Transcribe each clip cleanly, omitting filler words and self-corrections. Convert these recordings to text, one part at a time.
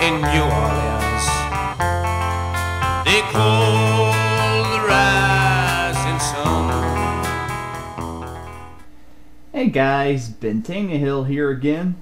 in New Orleans. They call the rising sun. Hey guys, Ben Tannehill here again.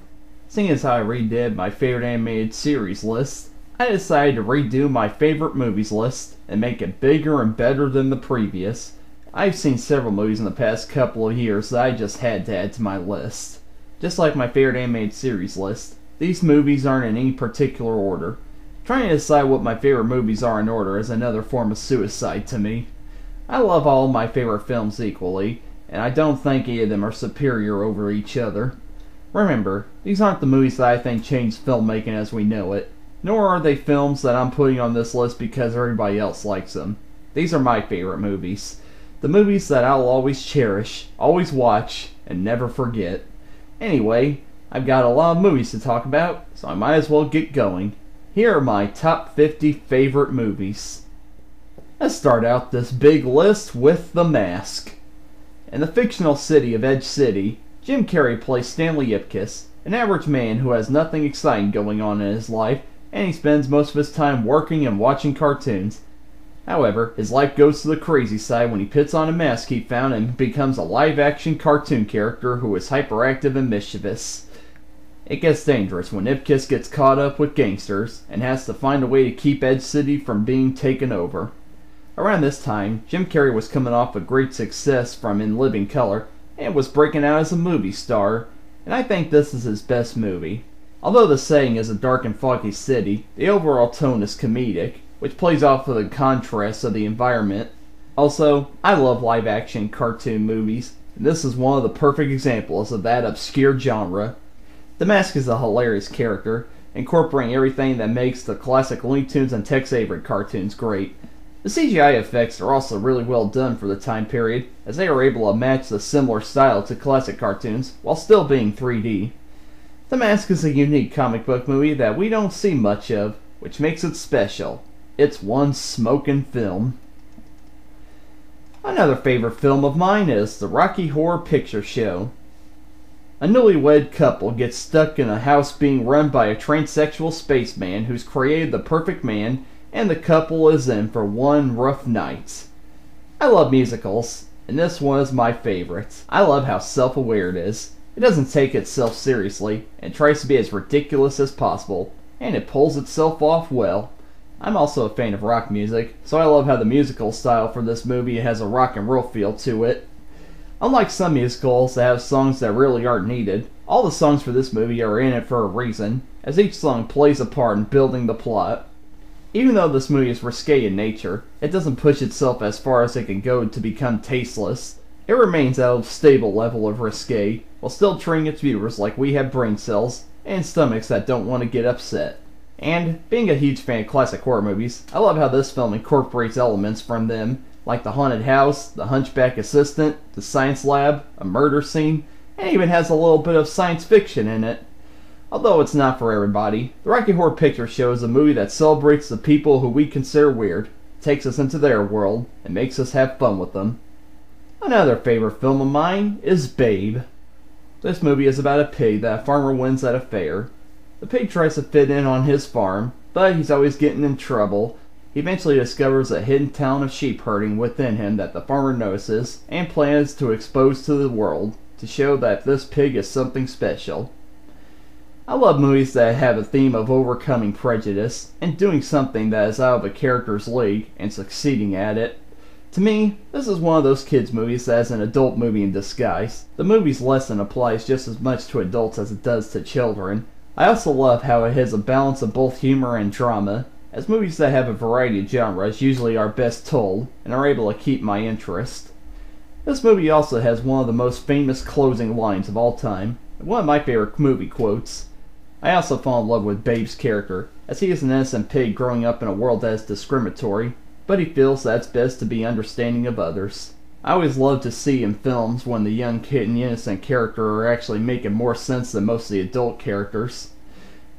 Seeing as how I redid my favorite animated series list, I decided to redo my favorite movies list and make it bigger and better than the previous. I've seen several movies in the past couple of years that I just had to add to my list. Just like my favorite animated series list, these movies aren't in any particular order. Trying to decide what my favorite movies are in order is another form of suicide to me. I love all of my favorite films equally, and I don't think any of them are superior over each other. Remember, these aren't the movies that I think changed filmmaking as we know it, nor are they films that I'm putting on this list because everybody else likes them. These are my favorite movies. The movies that I'll always cherish, always watch, and never forget. Anyway, I've got a lot of movies to talk about, so I might as well get going. Here are my top 50 favorite movies. Let's start out this big list with The Mask. In the fictional city of Edge City, Jim Carrey plays Stanley Ipkiss, an average man who has nothing exciting going on in his life, and he spends most of his time working and watching cartoons. However, his life goes to the crazy side when he puts on a mask he found and becomes a live-action cartoon character who is hyperactive and mischievous. It gets dangerous when Ipkiss gets caught up with gangsters and has to find a way to keep Edge City from being taken over. Around this time, Jim Carrey was coming off a great success from In Living Color and was breaking out as a movie star, and I think this is his best movie. Although the setting is a dark and foggy city, the overall tone is comedic, which plays off of the contrast of the environment. Also, I love live-action cartoon movies, and this is one of the perfect examples of that obscure genre. The Mask is a hilarious character, incorporating everything that makes the classic Looney Tunes and Tex Avery cartoons great. The CGI effects are also really well done for the time period, as they are able to match the similar style to classic cartoons while still being 3D. The Mask is a unique comic book movie that we don't see much of, which makes it special. It's one smokin' film. Another favorite film of mine is The Rocky Horror Picture Show. A newlywed couple gets stuck in a house being run by a transsexual spaceman who's created the perfect man, and the couple is in for one rough night. I love musicals, and this one is my favorite. I love how self-aware it is. It doesn't take itself seriously, and tries to be as ridiculous as possible, and it pulls itself off well. I'm also a fan of rock music, so I love how the musical style for this movie has a rock and roll feel to it. Unlike some musicals that have songs that really aren't needed, all the songs for this movie are in it for a reason, as each song plays a part in building the plot. Even though this movie is risque in nature, it doesn't push itself as far as it can go to become tasteless. It remains at a stable level of risque, while still treating its viewers like we have brain cells, and stomachs that don't want to get upset. And, being a huge fan of classic horror movies, I love how this film incorporates elements from them, like the haunted house, the hunchback assistant, the science lab, a murder scene, and even has a little bit of science fiction in it. Although it's not for everybody, The Rocky Horror Picture Show is a movie that celebrates the people who we consider weird, takes us into their world, and makes us have fun with them. Another favorite film of mine is Babe. This movie is about a pig that a farmer wins at a fair. The pig tries to fit in on his farm, but he's always getting in trouble. He eventually discovers a hidden talent of sheep herding within him that the farmer notices, and plans to expose to the world, to show that this pig is something special. I love movies that have a theme of overcoming prejudice, and doing something that is out of a character's league, and succeeding at it. To me, this is one of those kids' movies that is an adult movie in disguise. The movie's lesson applies just as much to adults as it does to children. I also love how it has a balance of both humor and drama, as movies that have a variety of genres usually are best told, and are able to keep my interest. This movie also has one of the most famous closing lines of all time, and one of my favorite movie quotes. I also fall in love with Babe's character, as he is an innocent pig growing up in a world that is discriminatory, but he feels that it's best to be understanding of others. I always love to see in films when the young kid and the innocent character are actually making more sense than most of the adult characters.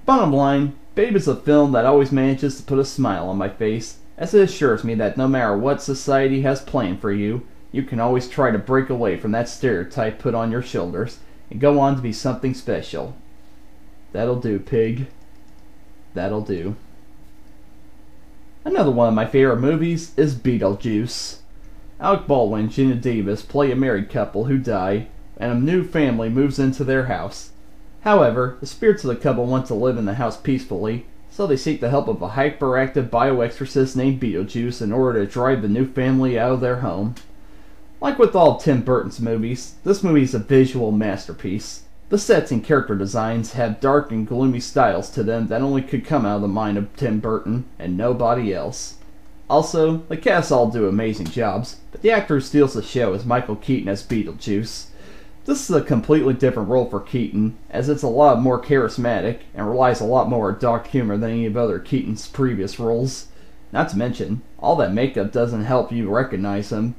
Bottom line, Babe is a film that always manages to put a smile on my face, as it assures me that no matter what society has planned for you, you can always try to break away from that stereotype put on your shoulders, and go on to be something special. That'll do, pig. that'll do. Another one of my favorite movies is Beetlejuice. Alec Baldwin and Gina Davis play a married couple who die, and a new family moves into their house. However, the spirits of the couple want to live in the house peacefully, so they seek the help of a hyperactive bioexorcist named Beetlejuice in order to drive the new family out of their home. Like with all Tim Burton's movies, this movie is a visual masterpiece. The sets and character designs have dark and gloomy styles to them that only could come out of the mind of Tim Burton and nobody else. Also, the cast all do amazing jobs, but the actor who steals the show is Michael Keaton as Beetlejuice. This is a completely different role for Keaton, as it's a lot more charismatic and relies a lot more on dark humor than any of other Keaton's previous roles. Not to mention, all that makeup doesn't help you recognize him.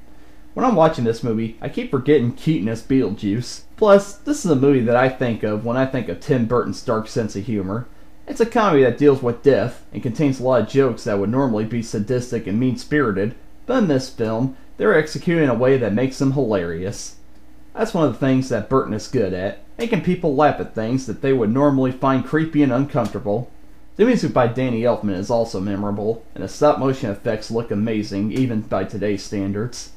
When I'm watching this movie, I keep forgetting Keaton as Beetlejuice. Plus, this is a movie that I think of when I think of Tim Burton's dark sense of humor. It's a comedy that deals with death and contains a lot of jokes that would normally be sadistic and mean-spirited, but in this film, they're executed in a way that makes them hilarious. That's one of the things that Burton is good at, making people laugh at things that they would normally find creepy and uncomfortable. The music by Danny Elfman is also memorable, and the stop-motion effects look amazing even by today's standards.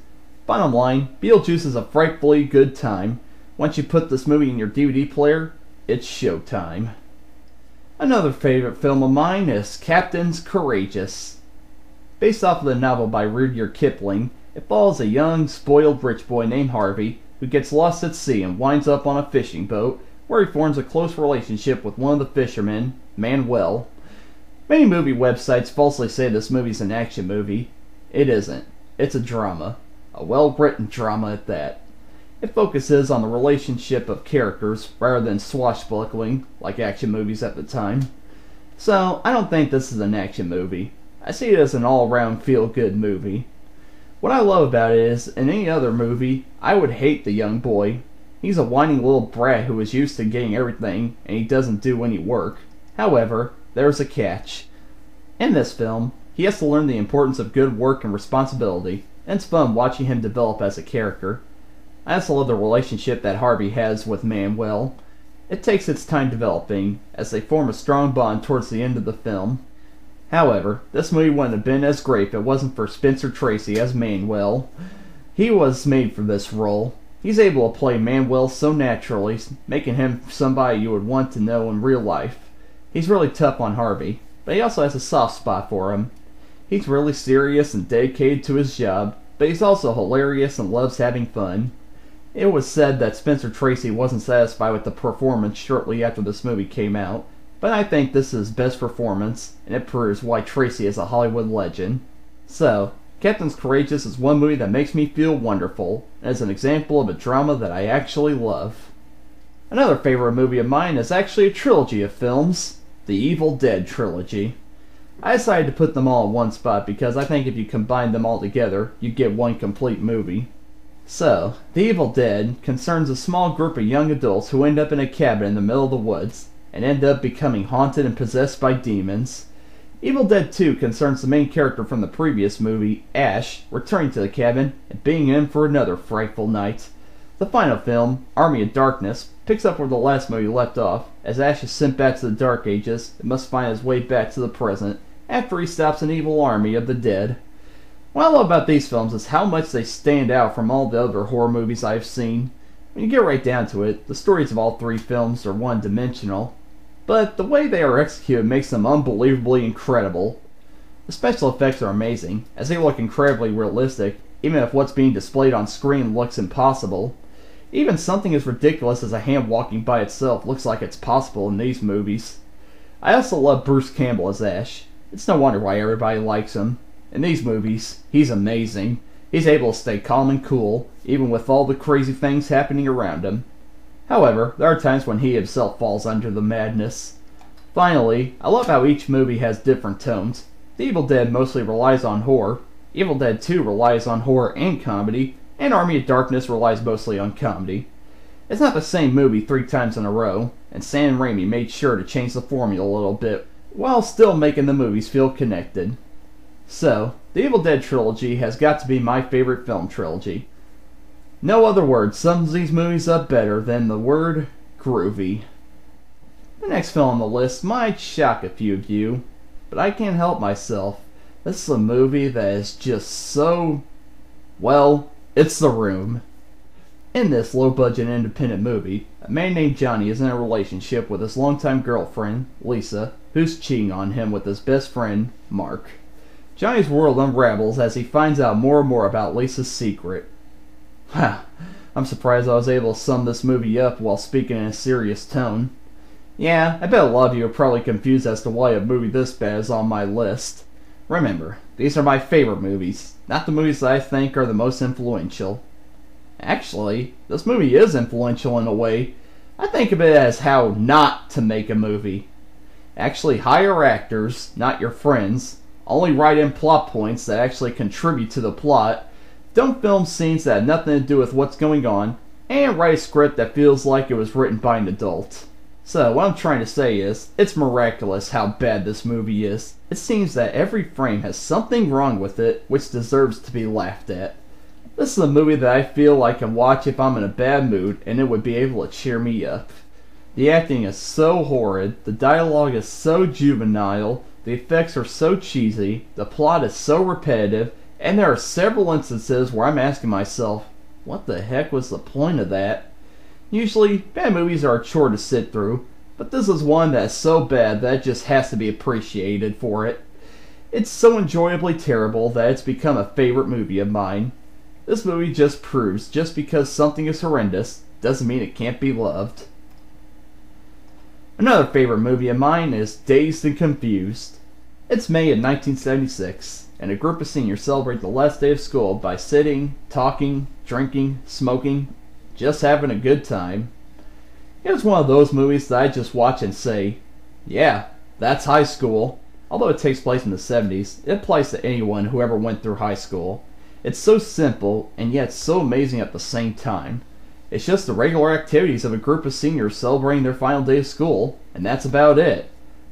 Bottom line, Beetlejuice is a frightfully good time. Once you put this movie in your DVD player, it's showtime. Another favorite film of mine is Captain's Courageous. Based off of the novel by Rudyard Kipling, it follows a young, spoiled rich boy named Harvey who gets lost at sea and winds up on a fishing boat where he forms a close relationship with one of the fishermen, Manuel. Many movie websites falsely say this movie's an action movie. It isn't. It's a drama. A well-written drama at that. It focuses on the relationship of characters rather than swashbuckling like action movies at the time. So, I don't think this is an action movie. I see it as an all-around feel-good movie. What I love about it is, in any other movie, I would hate the young boy. He's a whining little brat who is used to getting everything, and he doesn't do any work. However, there's a catch. In this film, he has to learn the importance of good work and responsibility, and it's fun watching him develop as a character. I also love the relationship that Harvey has with Manuel. It takes its time developing, as they form a strong bond towards the end of the film. However, this movie wouldn't have been as great if it wasn't for Spencer Tracy as Manuel. He was made for this role. He's able to play Manuel so naturally, making him somebody you would want to know in real life. He's really tough on Harvey, but he also has a soft spot for him. He's really serious and dedicated to his job, but he's also hilarious and loves having fun. It was said that Spencer Tracy wasn't satisfied with the performance shortly after this movie came out, but I think this is his best performance, and it proves why Tracy is a Hollywood legend. So, Captain's Courageous is one movie that makes me feel wonderful, and is an example of a drama that I actually love. Another favorite movie of mine is actually a trilogy of films, the Evil Dead trilogy. I decided to put them all in one spot because I think if you combine them all together, you get one complete movie. So, The Evil Dead concerns a small group of young adults who end up in a cabin in the middle of the woods, and end up becoming haunted and possessed by demons. Evil Dead 2 concerns the main character from the previous movie, Ash, returning to the cabin and being in for another frightful night. The final film, Army of Darkness, picks up where the last movie left off, as Ash is sent back to the Dark Ages and must find his way back to the present after he stops an evil army of the dead. What I love about these films is how much they stand out from all the other horror movies I've seen. When you get right down to it, the stories of all three films are one-dimensional, but the way they are executed makes them unbelievably incredible. The special effects are amazing, as they look incredibly realistic, even if what's being displayed on screen looks impossible. Even something as ridiculous as a hand walking by itself looks like it's possible in these movies. I also love Bruce Campbell as Ash. It's no wonder why everybody likes him. In these movies, he's amazing. He's able to stay calm and cool, even with all the crazy things happening around him. However, there are times when he himself falls under the madness. Finally, I love how each movie has different tones. The Evil Dead mostly relies on horror, Evil Dead 2 relies on horror and comedy, and Army of Darkness relies mostly on comedy. It's not the same movie 3 times in a row, and Sam Raimi made sure to change the formula a little bit, while still making the movies feel connected. So, the Evil Dead trilogy has got to be my favorite film trilogy. No other word sums these movies up better than the word groovy. The next film on the list might shock a few of you, but I can't help myself. This is a movie that is just so... well, it's The Room. In this low-budget independent movie, a man named Johnny is in a relationship with his longtime girlfriend, Lisa, who's cheating on him with his best friend, Mark. Johnny's world unravels as he finds out more and more about Lisa's secret. I'm surprised I was able to sum this movie up while speaking in a serious tone. Yeah, I bet a lot of you are probably confused as to why a movie this bad is on my list. Remember, these are my favorite movies, not the movies that I think are the most influential. Actually, this movie is influential in a way. I think of it as how not to make a movie. Actually hire actors, not your friends. Only write in plot points that actually contribute to the plot. Don't film scenes that have nothing to do with what's going on. And write a script that feels like it was written by an adult. So, what I'm trying to say is, it's miraculous how bad this movie is. It seems that every frame has something wrong with it which deserves to be laughed at. This is a movie that I feel I can watch if I'm in a bad mood and it would be able to cheer me up. The acting is so horrid, the dialogue is so juvenile, the effects are so cheesy, the plot is so repetitive, and there are several instances where I'm asking myself, what the heck was the point of that? Usually, bad movies are a chore to sit through, but this is one that's so bad that it just has to be appreciated for it. It's so enjoyably terrible that it's become a favorite movie of mine. This movie just proves just because something is horrendous doesn't mean it can't be loved. Another favorite movie of mine is Dazed and Confused. It's May of 1976, and a group of seniors celebrate the last day of school by sitting, talking, drinking, smoking, just having a good time. It's one of those movies that I just watch and say, yeah, that's high school. Although it takes place in the 70s, it applies to anyone who ever went through high school. It's so simple, and yet so amazing at the same time. It's just the regular activities of a group of seniors celebrating their final day of school, and that's about it.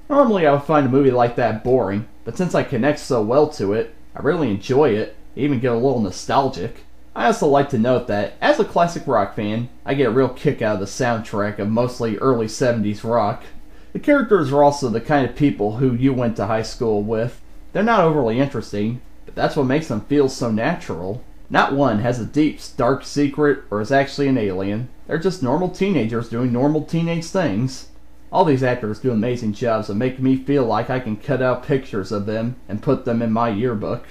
Normally I would find a movie like that boring, but since I connect so well to it, I really enjoy it, even get a little nostalgic. I also like to note that, as a classic rock fan, I get a real kick out of the soundtrack of mostly early 70s rock. The characters are also the kind of people who you went to high school with. They're not overly interesting, but that's what makes them feel so natural. Not one has a deep, dark secret or is actually an alien. They're just normal teenagers doing normal teenage things. All these actors do amazing jobs of making me feel like I can cut out pictures of them and put them in my yearbook.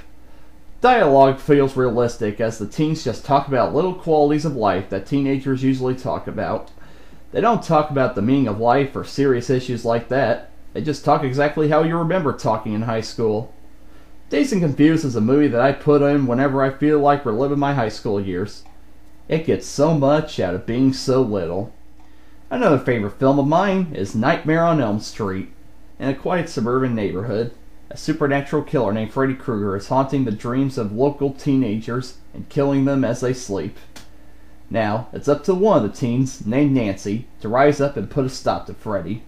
Dialogue feels realistic as the teens just talk about little qualities of life that teenagers usually talk about. They don't talk about the meaning of life or serious issues like that. They just talk exactly how you remember talking in high school. Dazed and Confused is a movie that I put in whenever I feel like reliving my high school years. It gets so much out of being so little. Another favorite film of mine is Nightmare on Elm Street. In a quiet suburban neighborhood, a supernatural killer named Freddy Krueger is haunting the dreams of local teenagers and killing them as they sleep. Now, it's up to one of the teens, named Nancy, to rise up and put a stop to Freddy.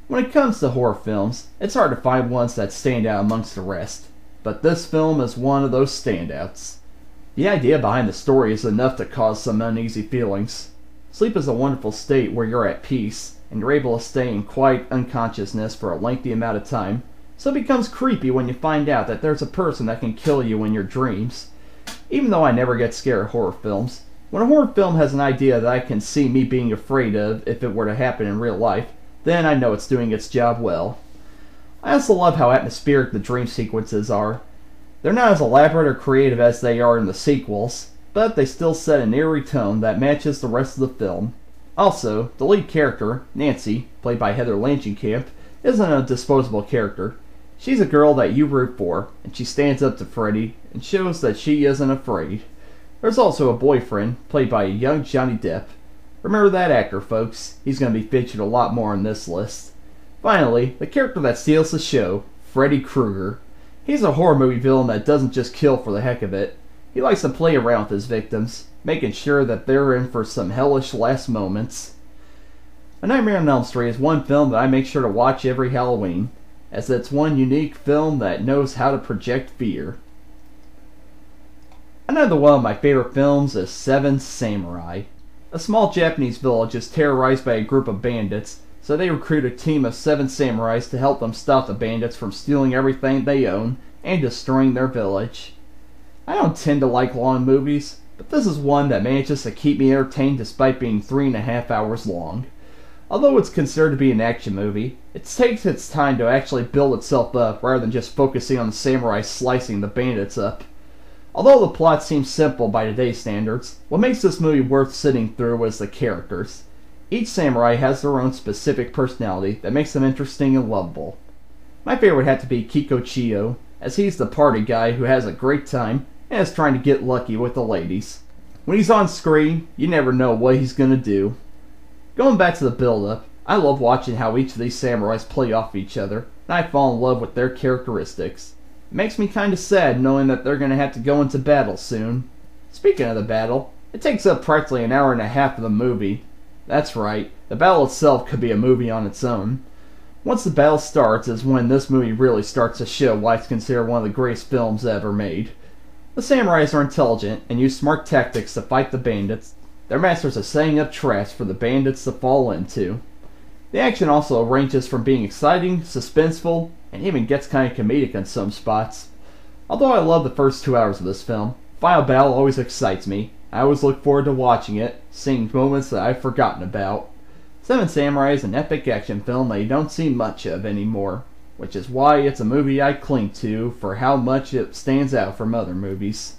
When it comes to horror films, it's hard to find ones that stand out amongst the rest, but this film is one of those standouts. The idea behind the story is enough to cause some uneasy feelings. Sleep is a wonderful state where you're at peace, and you're able to stay in quiet unconsciousness for a lengthy amount of time, so it becomes creepy when you find out that there's a person that can kill you in your dreams. Even though I never get scared of horror films, when a horror film has an idea that I can see me being afraid of if it were to happen in real life, then I know it's doing its job well. I also love how atmospheric the dream sequences are. They're not as elaborate or creative as they are in the sequels, but they still set an eerie tone that matches the rest of the film. Also, the lead character, Nancy, played by Heather Langenkamp, isn't a disposable character. She's a girl that you root for, and she stands up to Freddy and shows that she isn't afraid. There's also a boyfriend, played by a young Johnny Depp. Remember that actor, folks. He's going to be featured a lot more on this list. Finally, the character that steals the show, Freddy Krueger. He's a horror movie villain that doesn't just kill for the heck of it. He likes to play around with his victims, making sure that they're in for some hellish last moments. A Nightmare on Elm Street is one film that I make sure to watch every Halloween, as it's one unique film that knows how to project fear. Another one of my favorite films is Seven Samurai. A small Japanese village is terrorized by a group of bandits so they recruit a team of 7 samurais to help them stop the bandits from stealing everything they own and destroying their village. I don't tend to like long movies, but this is one that manages to keep me entertained despite being 3.5 hours long. Although it's considered to be an action movie, it takes its time to actually build itself up rather than just focusing on the samurai slicing the bandits up. Although the plot seems simple by today's standards, what makes this movie worth sitting through is the characters. Each samurai has their own specific personality that makes them interesting and lovable. My favorite had to be Kiko Chiyo, as he's the party guy who has a great time and is trying to get lucky with the ladies. When he's on screen, you never know what he's gonna do. Going back to the build-up, I love watching how each of these samurais play off each other, and I fall in love with their characteristics. It makes me kinda sad knowing that they're gonna have to go into battle soon. Speaking of the battle, it takes up practically 1.5 hours of the movie. That's right, the battle itself could be a movie on its own. Once the battle starts is when this movie really starts to show why it's considered one of the greatest films ever made. The samurais are intelligent and use smart tactics to fight the bandits. Their masters are setting up traps for the bandits to fall into. The action also ranges from being exciting, suspenseful, and even gets kind of comedic in some spots. Although I love the first 2 hours of this film, final battle always excites me. I always look forward to watching it, seeing moments that I've forgotten about. Seven Samurai is an epic action film that you don't see much of anymore, which is why it's a movie I cling to for how much it stands out from other movies.